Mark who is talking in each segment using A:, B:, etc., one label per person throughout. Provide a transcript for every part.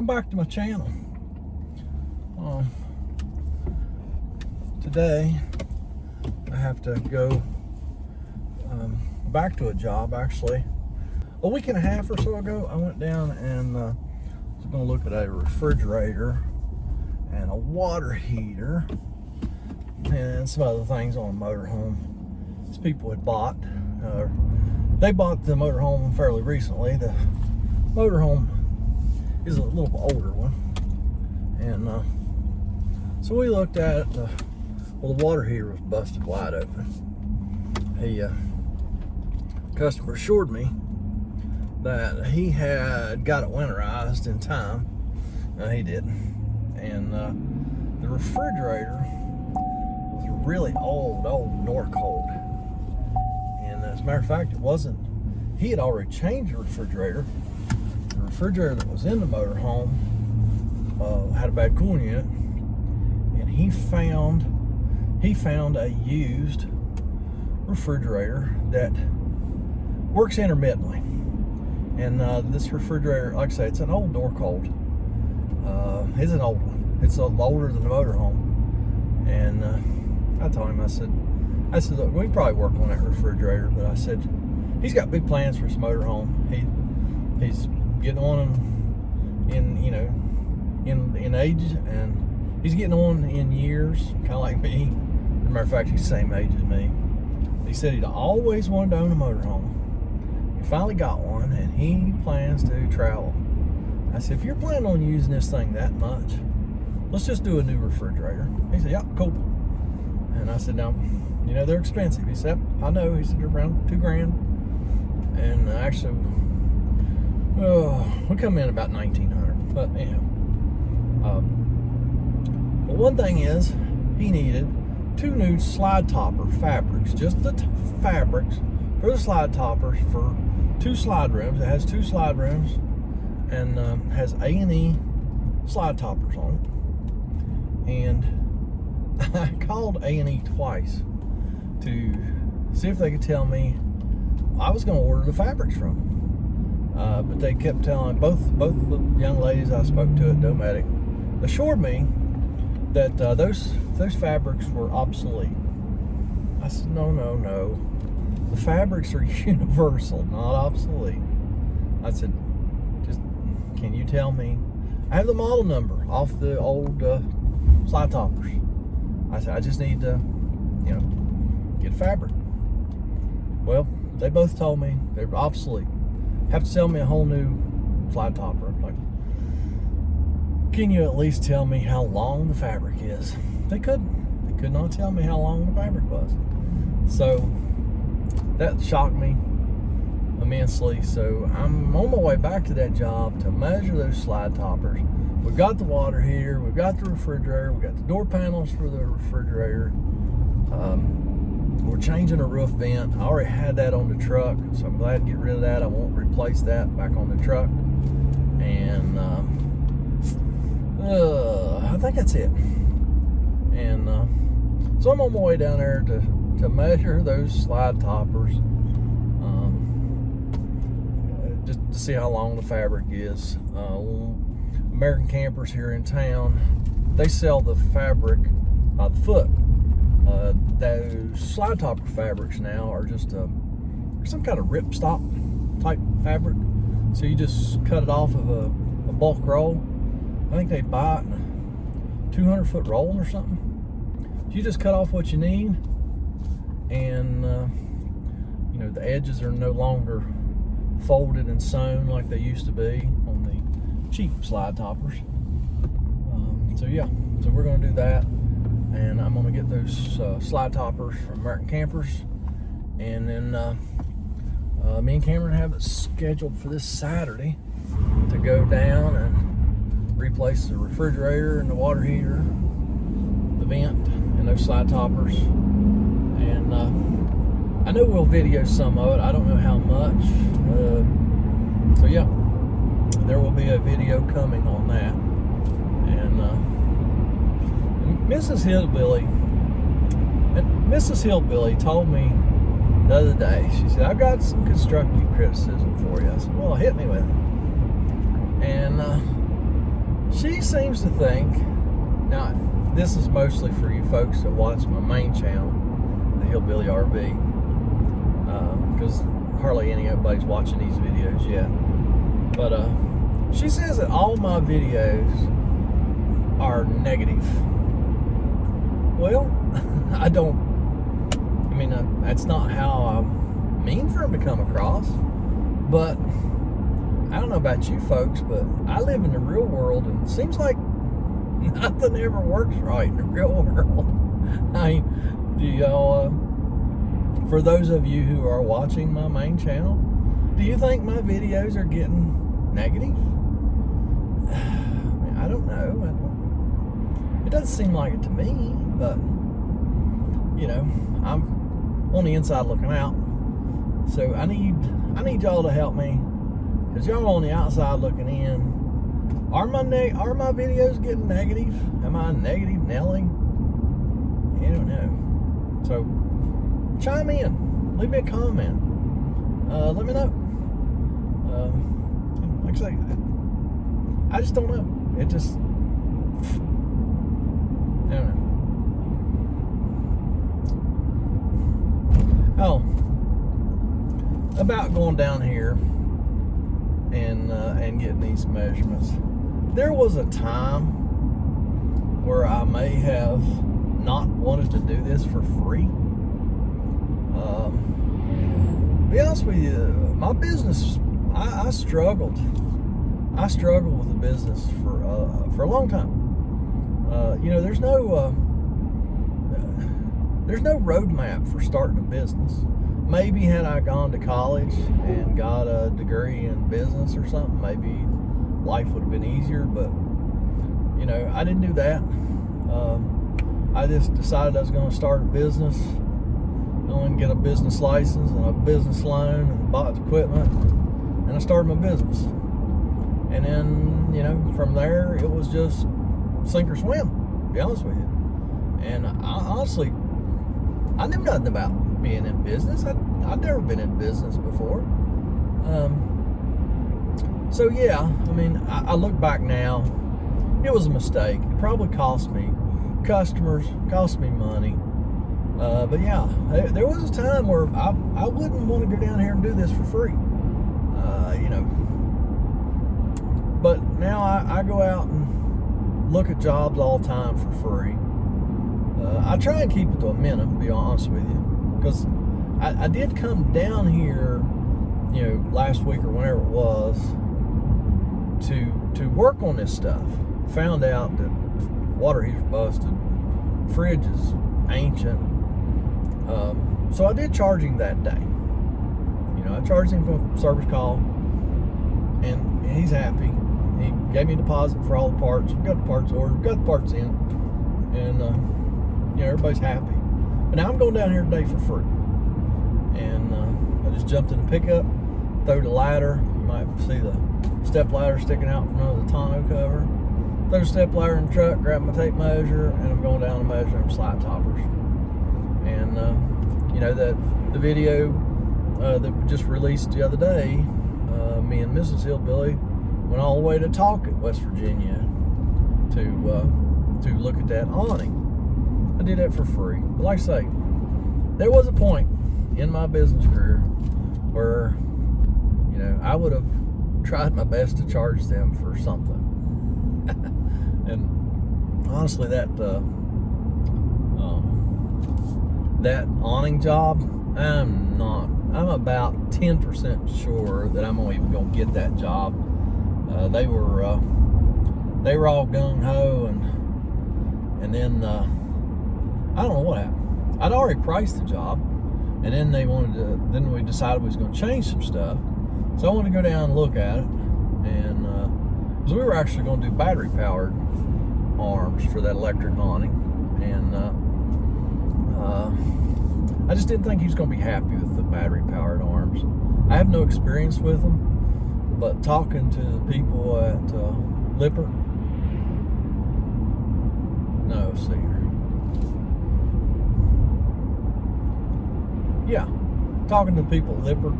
A: Welcome back to my channel. Today I have to go back to a job. Actually, a week and a half or so ago, I went down and was going to look at a refrigerator and a water heater and some other things on a motorhome. These people had bought. They bought the motorhome fairly recently. The motorhome is a little older one, and so we looked at it. Well, the water heater was busted wide open. The customer assured me that he had got it winterized in time. He didn't. And the refrigerator was a really old Norcold. And as a matter of fact, it wasn't. He had already changed the refrigerator. The refrigerator that was in the motorhome had a bad cooling unit, and he found a used refrigerator that works intermittently. And this refrigerator, like I say, it's an old Norcold. It's an old one. It's older than the motorhome. And I told him, I said, look, we can probably work on that refrigerator, but I said, he's got big plans for his motorhome. He's getting on in age, and he's getting on in years, kind of like me. As a matter of fact, he's the same age as me. He said he'd always wanted to own a motorhome. He finally got one, and he plans to travel. I said, if you're planning on using this thing that much, let's just do a new refrigerator. He said, yeah, cool. And I said, now, they're expensive. He said, I know. He said, they're around $2,000. And actually, we come in about $1,900. But anyhow, but one thing is, he needed 2 new slide topper fabrics, just the fabrics for the slide toppers for 2 slide rooms. It has 2 slide rooms and has A&E slide toppers on it. And I called A&E twice to see if they could tell me I was going to order the fabrics from them. But they kept telling, both the young ladies I spoke to at Dometic assured me that those fabrics were obsolete. I said, no. The fabrics are universal, not obsolete. I said, just, can you tell me? I have the model number off the old slide toppers. I said, I just need to, get fabric. Well, they both told me they were obsolete. Have to sell me a whole new slide topper. I'm like, can you at least tell me how long the fabric is? They couldn't. They could not tell me how long the fabric was. So that shocked me immensely. So I'm on my way back to that job to measure those slide toppers. We've got the water heater, we've got the refrigerator, we've got the door panels for the refrigerator. We're changing a roof vent. I already had that on the truck, so I'm glad to get rid of that. I won't replace that back on the truck. And I think that's it. And so I'm on my way down there to measure those slide toppers, just to see how long the fabric is. American Campers here in town, they sell the fabric by the foot. Those slide topper fabrics now are just some kind of ripstop type fabric. So you just cut it off of a bulk roll. I think they buy it in a 200-foot roll or something. So you just cut off what you need, and the edges are no longer folded and sewn like they used to be on the cheap slide toppers. So we're going to do that, and I'm going to get those slide toppers from American Campers, and then me and Cameron have it scheduled for this Saturday to go down and replace the refrigerator and the water heater, the vent, and those slide toppers. And I know we'll video some of it. I don't know how much. So there will be a video coming on that. And Mrs. Hillbilly told me the other day, she said, I've got some constructive criticism for you. I said, well, hit me with it. And she seems to think, now this is mostly for you folks that watch my main channel, the Hillbilly RV, because hardly anybody's watching these videos yet. But she says that all my videos are negative. Well, that's not how I mean for them to come across. But I don't know about you folks, but I live in the real world, and it seems like nothing ever works right in the real world. I mean, do y'all, for those of you who are watching my main channel, do you think my videos are getting negative? I don't know. It doesn't seem like it to me, but I'm on the inside looking out. So I need y'all to help me, because y'all on the outside looking in. Are my videos getting negative? Am I negative Nelly? I don't know. So chime in, leave me a comment. Let me know. Like I say, I just don't know. I don't know. Oh, about going down here and getting these measurements. There was a time where I may have not wanted to do this for free. To be honest with you, my business, I struggled. I struggled with the business for a long time. There's no roadmap for starting a business. Maybe had I gone to college and got a degree in business or something, maybe life would have been easier. But I didn't do that. I just decided I was going to start a business. I went and get a business license and a business loan and bought equipment, and I started my business. And then, from there, it was just sink or swim, to be honest with you. And honestly, I knew nothing about being in business. I'd never been in business before. So yeah, I look back now, it was a mistake. It probably cost me customers, cost me money. But yeah, there was a time where I wouldn't want to go down here and do this for free. But now I go out and look at jobs all the time for free. I try and keep it to a minimum, to be honest with you, because I did come down here, last week or whenever it was, to work on this stuff. Found out that water heater's busted, fridge is ancient. So I did charge him that day. I charged him for a service call, and he's happy. He gave me a deposit for all the parts. We got the parts ordered, we got the parts in, and everybody's happy. But now I'm going down here today for free. And I just jumped in the pickup, threw the ladder. You might see the step ladder sticking out from under the tonneau cover. Throw the step ladder in the truck, grab my tape measure, and I'm going down and measuring slide toppers. And the video that we just released the other day, me and Mrs. Hillbilly went all the way to Talcott, West Virginia, to look at that awning. I did that for free. But like I say, there was a point in my business career where, I would have tried my best to charge them for something. And honestly, that awning job, I'm about 10% sure that I'm even going to get that job. They were all gung-ho, and then I don't know what happened. I'd already priced the job, and then then we decided we was going to change some stuff. So I wanted to go down and look at it, and because we were actually going to do battery-powered arms for that electric awning, and I just didn't think he was going to be happy with the battery-powered arms. I have no experience with them, but talking to the people at Lipper, no, Sears. Yeah, talking to people at Lipper,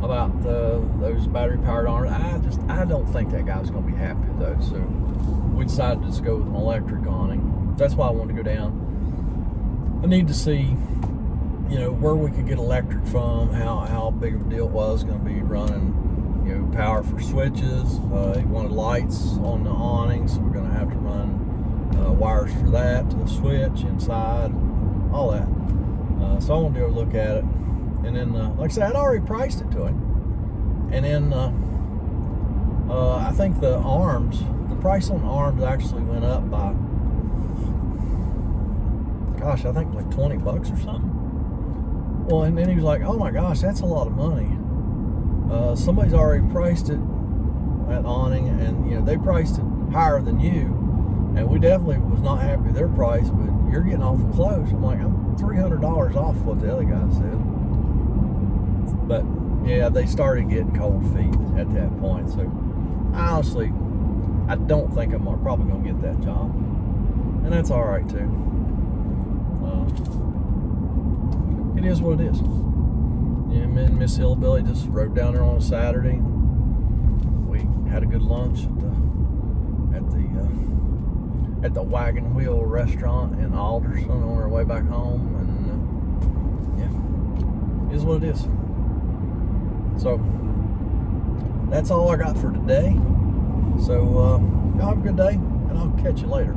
A: about those battery powered arms. I don't think that guy was going to be happy with those. So we decided to just go with an electric awning. That's why I wanted to go down. I need to see, where we could get electric from, how big of a deal it was going to be running, power for switches. He wanted lights on the awning, so we're going to have to run wires for that to the switch inside, all that. So I want to go look at it. And then, like I said, I'd already priced it to him. And then I think the price on the arms actually went up by, gosh, I think like $20 or something. Well, and then he was like, oh my gosh, that's a lot of money. Somebody's already priced it at awning, and they priced it higher than you. And we definitely was not happy with their price, but you're getting awful close. I'm like, I'm $300 off what the other guy said. But yeah, they started getting cold feet at that point. So honestly, I don't think I'm probably going to get that job, and that's all right too. It is what it is. Yeah, me and Miss Hillbilly just rode down there on a Saturday. We had a good lunch at the Wagon Wheel restaurant in Alderson on our way back home, and yeah, it is what it is. So that's all I got for today. So y'all have a good day, and I'll catch you later.